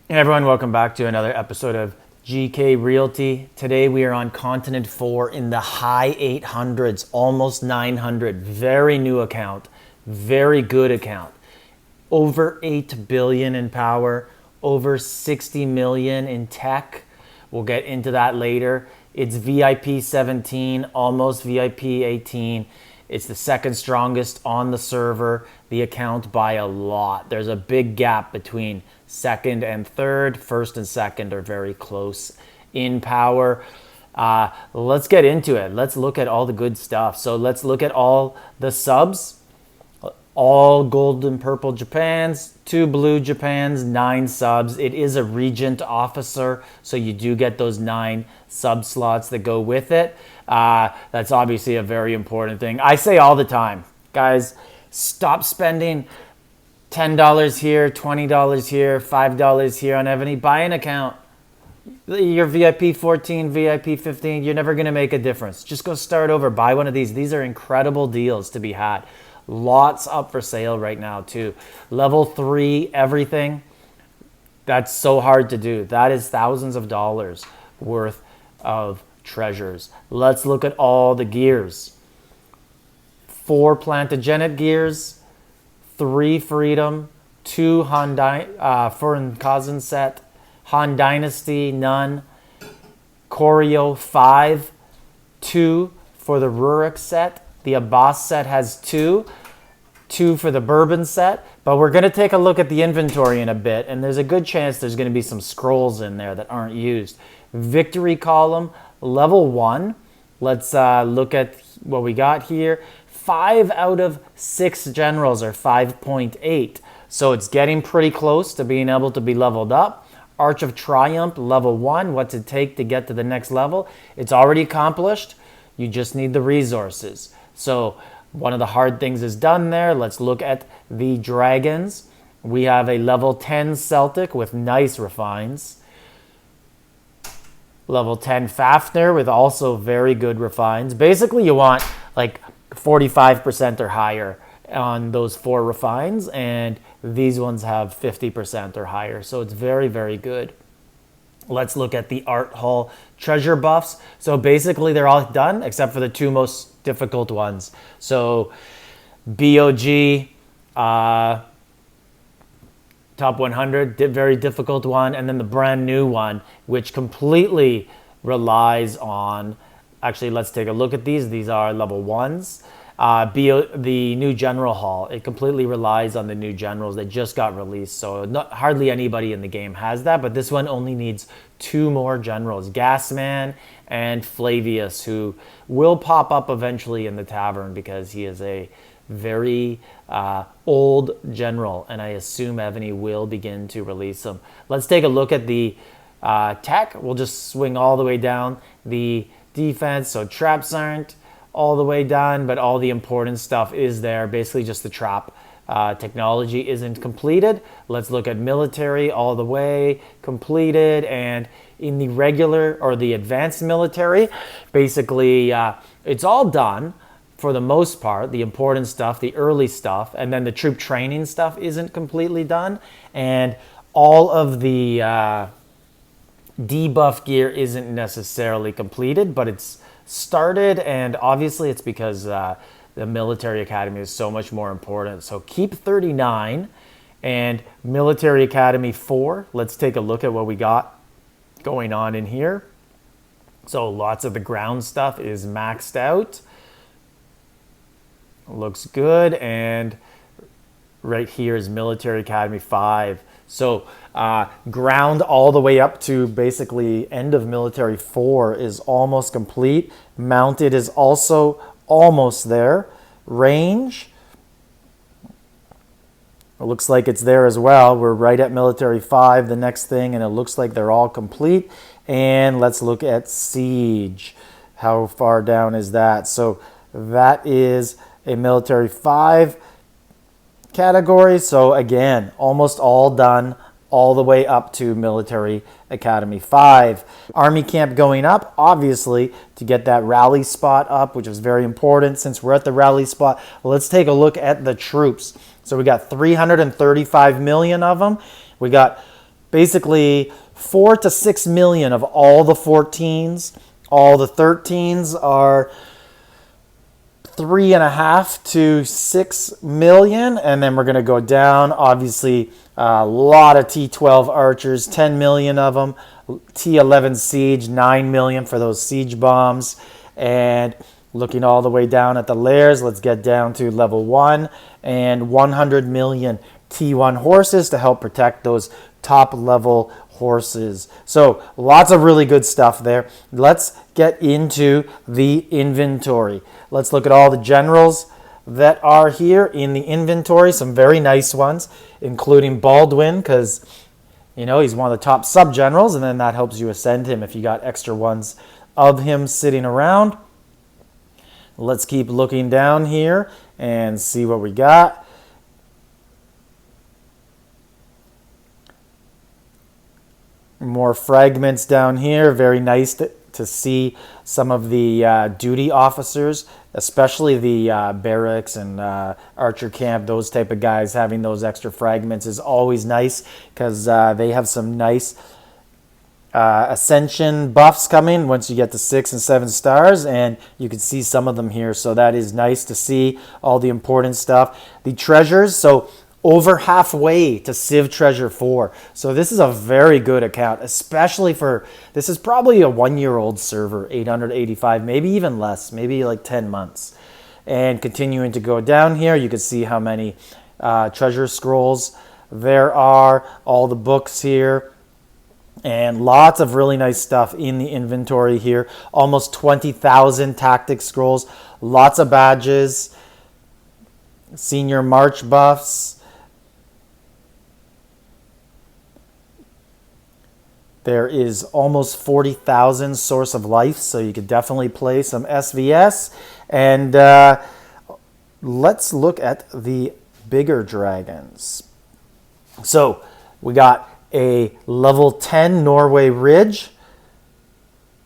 Hey everyone, welcome back to another episode of GK Realty. Today we are on Continent 4 in the high 800s, almost 900. Very new account, very good account. Over 8 billion in power, over 60 million in tech. We'll get into that later. It's VIP 17, almost VIP 18. It's the second strongest on the server, the account by a lot. There's a big gap between second and third. First and second are very close in power. Let's get into it. Let's look at all the good stuff. So let's look at all the subs. All gold and purple Japans, 2 blue Japans, 9 subs. It is a regent officer, so you do get those 9 sub slots that go with it. That's obviously a very important thing. I say all the time, guys, stop spending $10 here, $20 here, $5 here on Evony. Buy an account. Your VIP 14, VIP 15, you're never going to make a difference. Just go start over. Buy one of these. These are incredible deals to be had. Lots up for sale right now too. Level 3, everything. That's so hard to do. That is thousands of dollars worth of treasures. Let's look at all the gears. 4 Plantagenet gears, 3 Freedom, 2 Foreign Cousin set, Han Dynasty, none. Choreo 5, 2 for the Rurik set. The Abbas set has 2 for the Bourbon set, but we're going to take a look at the inventory in a bit, and there's a good chance there's going to be some scrolls in there that aren't used. Victory column, level 1. Let's look at what we got here. 5 out of 6 generals are 5.8, so it's getting pretty close to being able to be leveled up. Arch of Triumph, level 1. What's it take to get to the next level? It's already accomplished. You just need the resources. So one of the hard things is done there. Let's look at the dragons. We have a level 10 Celtic with nice refines. Level 10 Fafnir with also very good refines. Basically, you want like 45% or higher on those 4 refines, and these ones have 50% or higher. So it's very, very good. Let's look at the Art Hall treasure buffs. So basically they're all done except for the 2 most difficult ones. So BOG, top 100, very difficult one. And then the brand new one, which completely relies on, actually let's take a look at these. These are level 1s. The new General Hall, it completely relies on the new generals that just got released, so hardly anybody in the game has that, but this one only needs 2 more generals, Gasman and Flavius, who will pop up eventually in the tavern because he is a very old general, and I assume Evony will begin to release him. Let's take a look at the tech. We'll just swing all the way down the defense, so traps aren't all the way done, but all the important stuff is there. Basically just the trap technology isn't completed. Let's look at military all the way completed, and in the regular or the advanced military, basically it's all done for the most part, the important stuff, the early stuff, and then the troop training stuff isn't completely done, and all of the debuff gear isn't necessarily completed, but it's started, and obviously it's because the military academy is so much more important. So keep 39 and military academy 4. Let's take a look at what we got going on in here. So lots of the ground stuff is maxed out. Looks good. And right here is military academy 5. So ground all the way up to basically end of military 4 is almost complete. Mounted is also almost there. Range, it looks like it's there as well. We're right at military 5, the next thing, and it looks like they're all complete. And let's look at siege. How far down is that? So that is a military 5 category. So again, almost all done, all the way up to military academy 5. Army camp going up, obviously, to get that rally spot up, which is very important since we're at the rally spot. Let's take a look at the troops. So we got 335 million of them. We got basically 4 to 6 million of all the 14s. All the 13s are 3.5 to 6 million, and then we're going to go down. Obviously, a lot of T12 Archers, 10 million of them. T11 Siege, 9 million for those siege bombs. And looking all the way down at the layers, let's get down to level 1 and 100 million T1 horses to help protect those top level horses. So lots of really good stuff there. Let's get into the inventory. Let's look at all the generals that are here in the inventory. Some very nice ones, including Baldwin, because he's one of the top sub generals, and then that helps you ascend him if you got extra ones of him sitting around. Let's keep looking down here and see what we got. More fragments down here. Very nice to see some of the duty officers, especially the barracks and archer camp, those type of guys. Having those extra fragments is always nice because they have some nice ascension buffs coming once you get to 6 and 7 stars, and you can see some of them here. So that is nice to see all the important stuff. The treasures, so over halfway to Civ Treasure 4. So this is a very good account, especially for, this is probably a 1-year-old server, 885, maybe even less, maybe like 10 months. And continuing to go down here, you can see how many treasure scrolls there are, all the books here, and lots of really nice stuff in the inventory here. Almost 20,000 tactic scrolls, lots of badges, senior march buffs. There is almost 40,000 Source of Life, so you could definitely play some SVS. And let's look at the bigger dragons. So we got a level 10 Norway Ridge,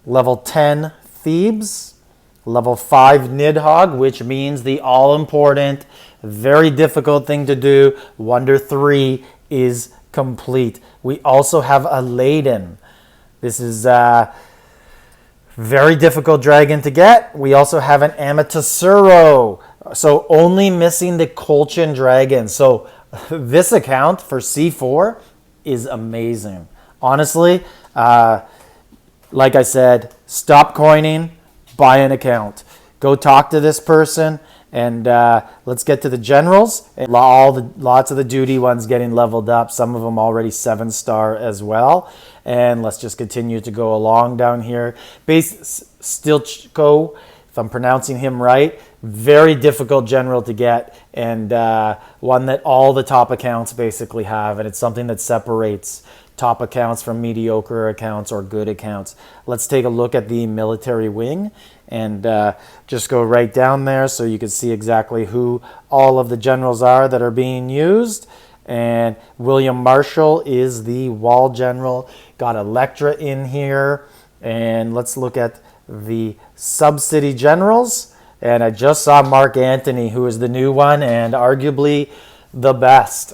level 10 Thebes, level 5 Nidhogg, which means the all-important, very difficult thing to do, Wonder 3 is complete. We also have a Leyden. This is a very difficult dragon to get. We also have an Amaterasu. So only missing the Colchian dragon. So this account for C4 is amazing. Honestly, like I said, stop coining, buy an account. Go talk to this person. And let's get to the generals. Lots of the duty ones getting leveled up. Some of them already 7-star as well. And let's just continue to go along down here. Stilchko, if I'm pronouncing him right, very difficult general to get, and one that all the top accounts basically have. And it's something that separates top accounts from mediocre accounts or good accounts. Let's take a look at the military wing and just go right down there so you can see exactly who all of the generals are that are being used. And William Marshall is the wall general. Got Electra in here. And let's look at the sub-city generals. And I just saw Mark Antony, who is the new one and arguably the best.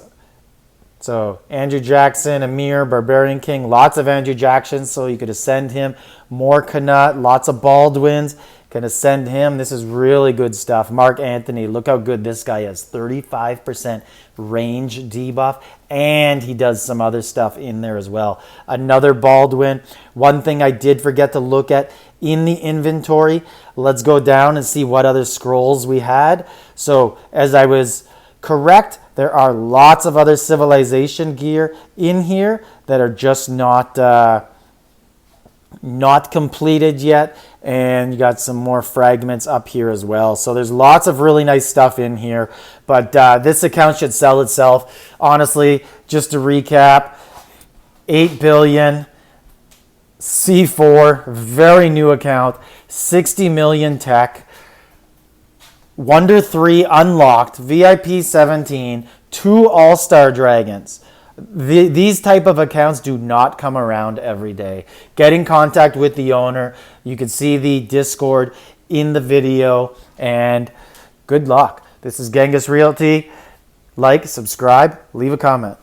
So Andrew Jackson, Amir, Barbarian King, lots of Andrew Jacksons, so you could ascend him. More Knut, lots of Baldwins, can ascend him. This is really good stuff. Mark Antony, look how good this guy is. 35% range debuff, and he does some other stuff in there as well. Another Baldwin. One thing I did forget to look at in the inventory, let's go down and see what other scrolls we had. So as I was correct, there are lots of other civilization gear in here that are just not completed yet. And you got some more fragments up here as well. So there's lots of really nice stuff in here. But this account should sell itself. Honestly, just to recap, 8 billion, C4, very new account, 60 million tech, Wonder 3 unlocked, VIP 17, 2 All-Star Dragons. These type of accounts do not come around every day. Get in contact with the owner. You can see the Discord in the video. And good luck. This is Genghis Realty. Like, subscribe, leave a comment.